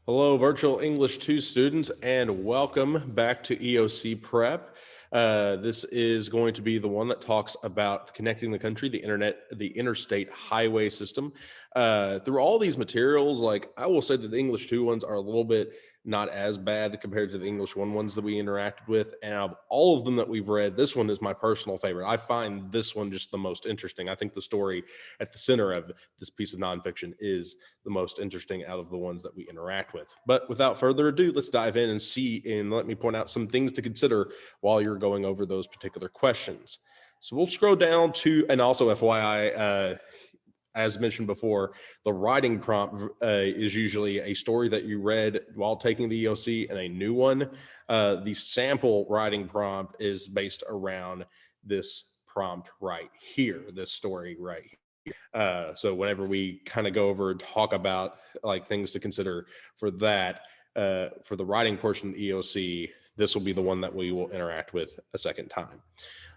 Hello, Virtual English 2 students, and welcome back to EOC Prep. This is going to be the one that talks about connecting the country, the internet, the interstate highway system. Through all these materials, like I will say that the English 2 ones are a little bit not as bad compared to the English 1 ones that we interacted with. And of all of them that we've read, this one is my personal favorite. I find this one just the most interesting. I think the story at the center of this piece of nonfiction is the most interesting out of the ones that we interact with. But without further ado, let's dive in and see, and let me point out some things to consider while you're going over those particular questions. So we'll scroll down to, and also FYI, as mentioned before, the writing prompt is usually a story that you read while taking the EOC and a new one. The sample writing prompt is based around this prompt right here, this story right here. So whenever we kind of go over and talk about like things to consider for that, for the writing portion of the EOC, this will be the one that we will interact with a second time.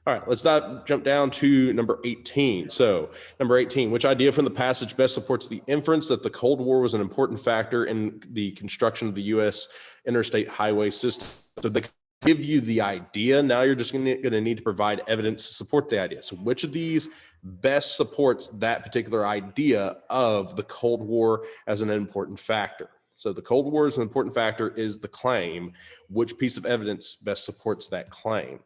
All right, let's jump down to number 18. So number 18, which idea from the passage best supports the inference that the Cold War was an important factor in the construction of the U.S. interstate highway system? So they give you the idea. Now you're just going to need to provide evidence to support the idea. So which of these best supports that particular idea of the Cold War as an important factor? So the Cold War is an important factor is the claim. Which piece of evidence best supports that claim?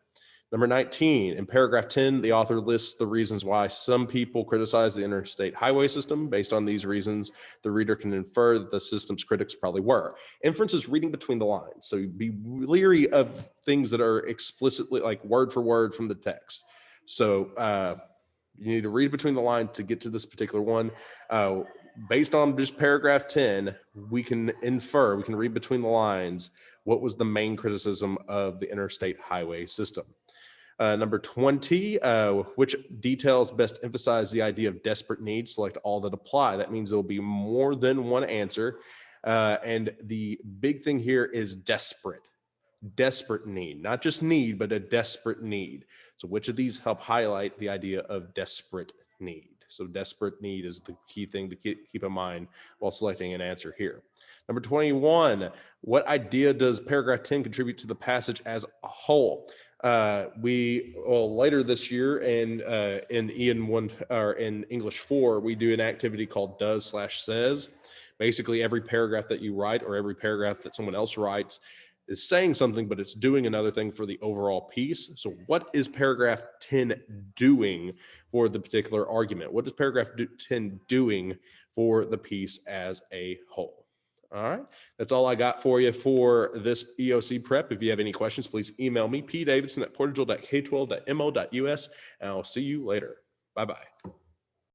Number 19, in paragraph 10, the author lists the reasons why some people criticize the interstate highway system. Based on these reasons, the reader can infer that the system's critics probably were. Inference is reading between the lines. So be leery of things that are explicitly like word for word from the text. So you need to read between the lines to get to this particular one. Based on just paragraph 10, we can infer, we can read between the lines, what was the main criticism of the interstate highway system. Number 20, which details best emphasize the idea of desperate need? Select all that apply. That means there'll be more than one answer. And the big thing here is desperate need, not just need, but a desperate need. So which of these help highlight the idea of desperate need? So desperate need is the key thing to keep in mind while selecting an answer here. Number 21, what idea does paragraph 10 contribute to the passage as a whole? Later this year in EN1 or in English 4, we do an activity called does/says. Basically, every paragraph that you write or every paragraph that someone else writes is saying something, but it's doing another thing for the overall piece. So what is paragraph 10 doing for the particular argument? What is paragraph 10 doing for the piece as a whole? All right, that's all I got for you for this EOC prep. If you have any questions, please email me, pdavidson@portageal.k12.mo.us, and I'll see you later. Bye-bye.